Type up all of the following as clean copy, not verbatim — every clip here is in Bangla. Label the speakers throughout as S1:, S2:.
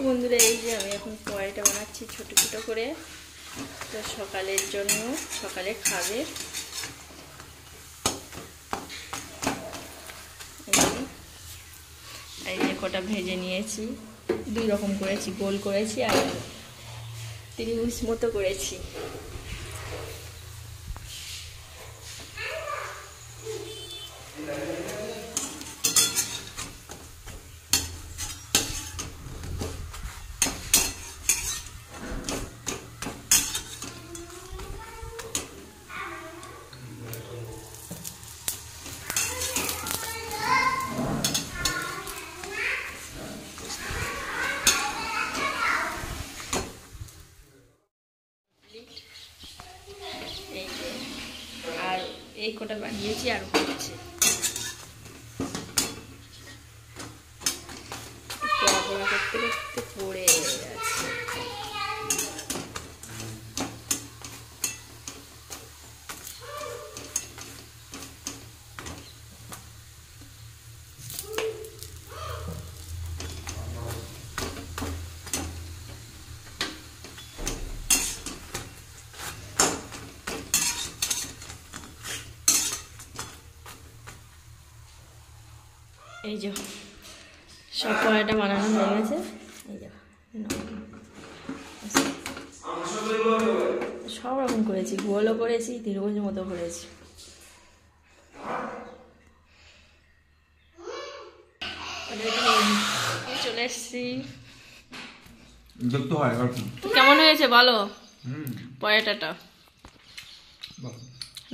S1: বন্ধুরা এই যে আমি এখন পরোটা বানাচ্ছি ছোট ছোট করে, তো সকালের জন্য, সকালে খাবে। এই যে কটা ভেজে নিয়েছি, দুই রকম করেছি, গোল করেছি আর ত্রিভুজ মতো করেছি। আর এই কটা বানিয়েছি আর হচ্ছে পড়া করতে করতে পড়ে যাচ্ছে। এই যে সব পরোটা বানানো হয়ে গেছে। এই যে সব রকম করেছি, গোলও করেছি, ত্রিভুজ মতো করেছি। চলে এসছি। কেমন হয়েছে বলো পরোটাটা?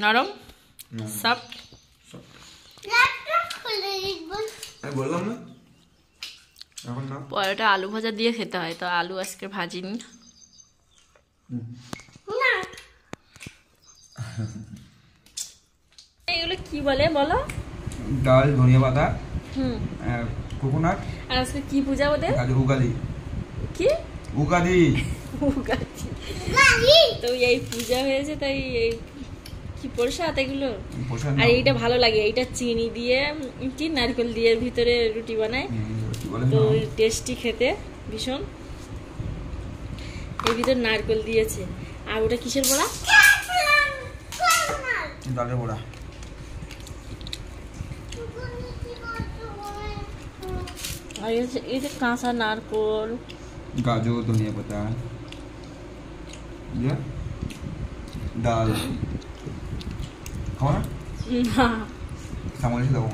S1: নরম, সফট।
S2: বললাম না এখন না,
S1: পরোটা আলু ভাজা দিয়ে খেতে হয়, তো আলু আজকে ভাজিনি। এগুলো কি বলে বলো?
S2: ডাল, ধনিয়া পাতা, কোকোনাট।
S1: আর আজকে কি পূজা ওদের?
S2: উগাদি।
S1: কি
S2: উগাদি?
S1: উগাদি। তো এই পূজা হয়েছে, তাই এই কি প্রসাদ এগুলো। আর এইটা ভালো লাগে, এইটা চিনি দিয়ে কি নারকেল দিয়ে ভিতরে রুটি বানায়, তো টেস্টি খেতে ভীষণ। এর ভিতর নারকেল দিয়েছে। আর ওটা কিসের বড়া?
S2: ডালের বড়া।
S1: আর এই যে কাঁচা নারকেল,
S2: গাজর, ধনিয়া পাতা, ডাল। খাও না? সামনে দাও।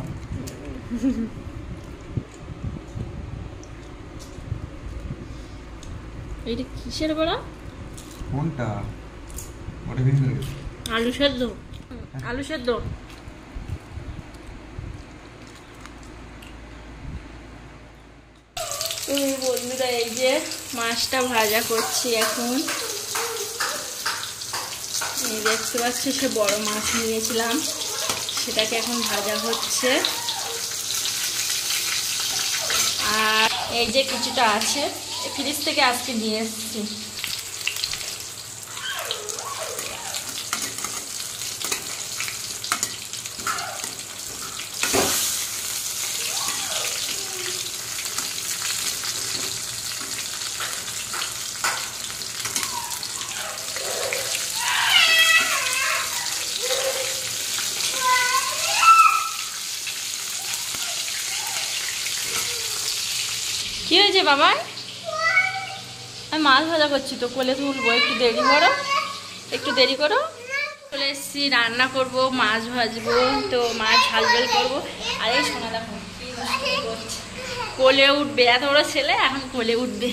S1: এইটা কিসের বড়া?
S2: কোনটা? ওটা ভেঙে গেছে।
S1: আলু সেদ্ধ। আলু সেদ্ধ। তুমি বন্ধুরা এই যে মাছটা ভাজা করছি এখন। দেখতে পাচ্ছি সে বড় মাছ নিয়েছিলাম, সেটাকে এখন ভাজা হচ্ছে। আর এই যে কিছুটা আছে, ফ্রিজ থেকে আজকে নিয়ে এসেছি। কি হয়েছে বাবা? আমি মাছ ভাজা করছি, তো কোলে তুলবো, একটু দেরি করো, একটু দেরি করো। চলে এসেছি, রান্না করব, মাছ ভাজবো, তো মাছ ঝাল ঝাল করবো। আর এই শোনা দেখো কোলে উঠবে, এত বড় ছেলে এখন কোলে উঠবে।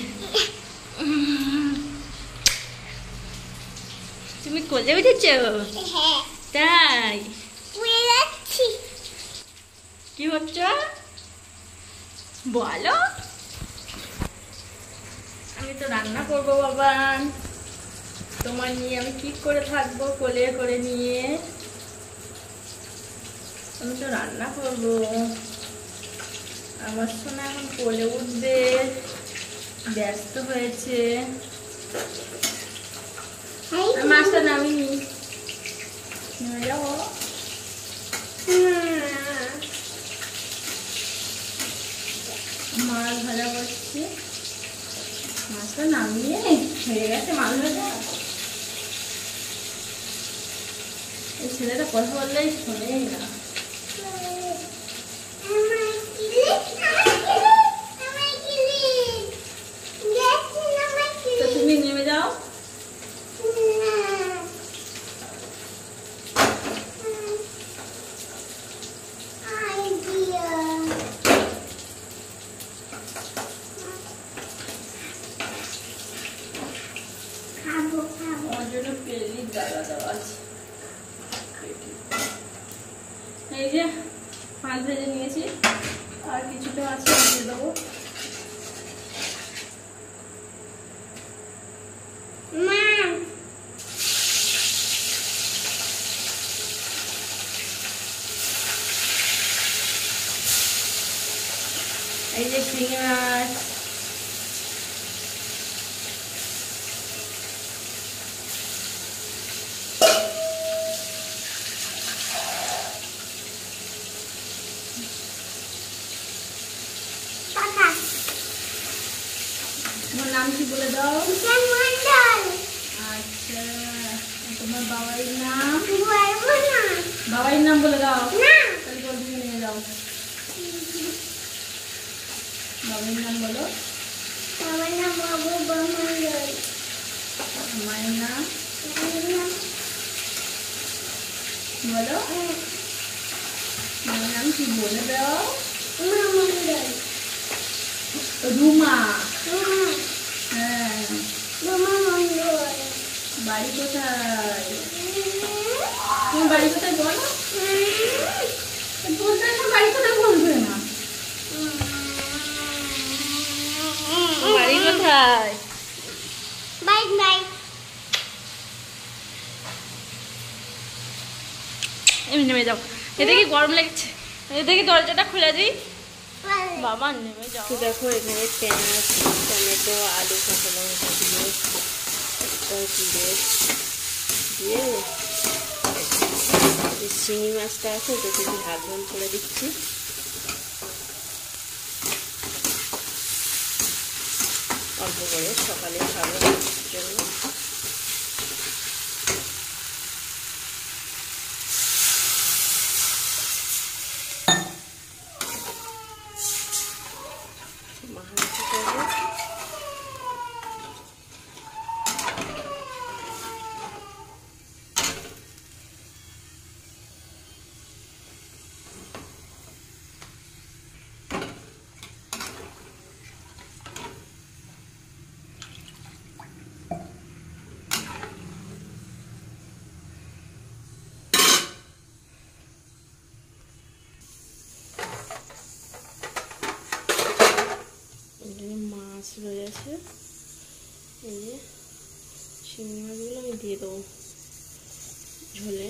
S1: তুমি কোলে উঠেছ? তাই কি হচ্ছ বলো? আমি তো রান্না করবো বাবা, তোমার নিয়ে আমি কি করে থাকবো কোলে করে নিয়ে? আমি তো রান্না করবো, আমার সোনা এখন কোলে উঠবে, ব্যস্ত হয়েছে। মাছটা নামিনি, নেমে যাবো। মাছ ভাজা করছি। মাছটা নামিয়ে হয়ে গেছে মাছ ভাজা। এই ছেলেটা কথা বললেই শোনেই না। তো তুমি নেমে যাও। আমার জন্য পেলির ডালা দেওয়া আছে। এই যে মাছ ভেজে নিয়েছি, আর কিছুটা আছে দিয়ে দেবো। এই যে শিঙি মাছ, তোমার নাম কি বলে দাও? আচ্ছা, তোমার বাবার নাম? বাবার নাম বলে দাও। তাহলে জলদি নিয়ে যাও। বাবার নাম বলো। মায়ের নাম? বলো। মায়ের নাম কি বলে দাও? রুমা। হ্যাঁ। বাড়ি কোথায়? তোমার বাড়ি কোথায় বলো? বলতে না, বাড়ি কোথায় বলবে না। বাড়ি কোথায়? এমনি নেমে যাও। এদিকে গরম লাগছে, এদিকে দরজাটা খুলে দিই। বাবা নেমে যাও।
S3: দেখো এখানে পেঁয়াজ, টমেটো, আলু, কাঁচা লঙ্কা দিয়ে দিয়ে শিঙি মাছটা আছে ওটাকে ঝাল ঝাল করে দিচ্ছি। অল্প করে সকালে খাবার জন্য। মাছ রয়েছে, এই যে শিঙি মাছগুলো আমি দিয়ে দেবো ঝোলে।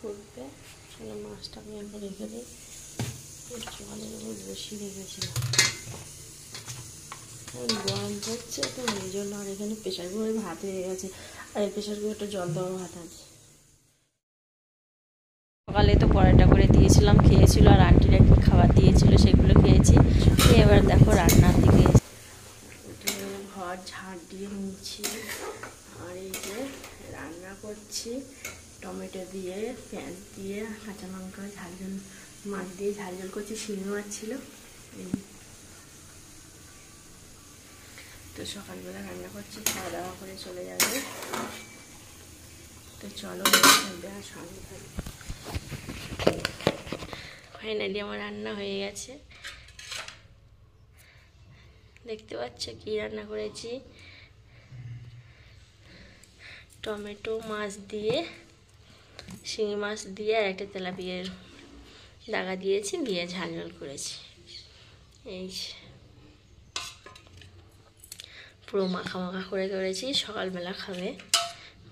S3: ফুটবে, তাহলে মাছটা আমি এখন রেখে দিই। জলের উপর বসিয়ে রেখেছিলাম, গরম পড়ছে তো এই জন্য। আর এখানে প্রেশার কুকারে ভাত হয়ে গেছে, আর এই প্রেশার কুকারটা জল দেওয়া ভাত আছে। সকালে তো পরোটা করে দিয়েছিলাম, খেয়েছিল, আর আন্টিরা কি খাবার দিয়েছিল সেগুলো খেয়েছি। এবার দেখো রান্নার দিকে ঘর ঝাড় দিয়ে মুছি, আর এই যে রান্না করছি। টমেটো দিয়ে, পেঁয়াজ দিয়ে, কাঁচা লঙ্কা, ঝাল ঝাল মাছ দিয়ে ঝাল ঝাল করছি। শিঙি মাছ ছিল। তো তো সকালবেলা রান্না করছি, খাওয়া দাওয়া করে চলে যাবে। তো চলো আর সঙ্গে থাকবে। ফাইনালি আমার রান্না হয়ে গেছে, দেখতে পাচ্ছ কি রান্না করেছি। টমেটো মাছ দিয়ে, শিঙি মাছ দিয়ে আর একটা তেলাপিয়ার দাগা দিয়েছি, দিয়ে ঝাল ঝাল করেছি। এই পুরো মাখা মাখা করে করেছি, সকালবেলা খাবে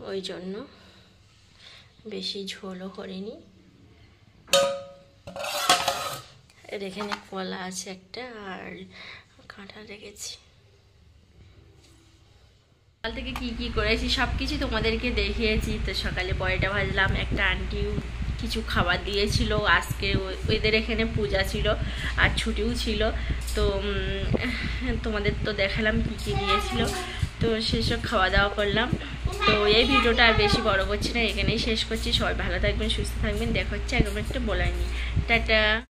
S3: ওই জন্য, বেশি ঝোলও করিনি। আর এখানে কলা আছে একটা, আর কাঁঠাল রেখেছি। সকাল থেকে কি কি করেছি সব কিছু তোমাদেরকে দেখিয়েছি। তো সকালে পরোটা ভাজলাম, একটা আন্টি কিছু খাবার দিয়েছিল, আজকে ওদের এখানে পূজা ছিল আর ছুটিও ছিল। তো তোমাদের তো দেখালাম কি কি দিয়েছিল। তো সেসব খাওয়া দাওয়া করলাম। তো এই ভিডিওটা আর বেশি বড় করছি না, এখানেই শেষ করছি। সবাই ভালো থাকবেন, সুস্থ থাকবেন, দেখা হচ্ছে একদম একটা বলার নিয়ে। টাটা।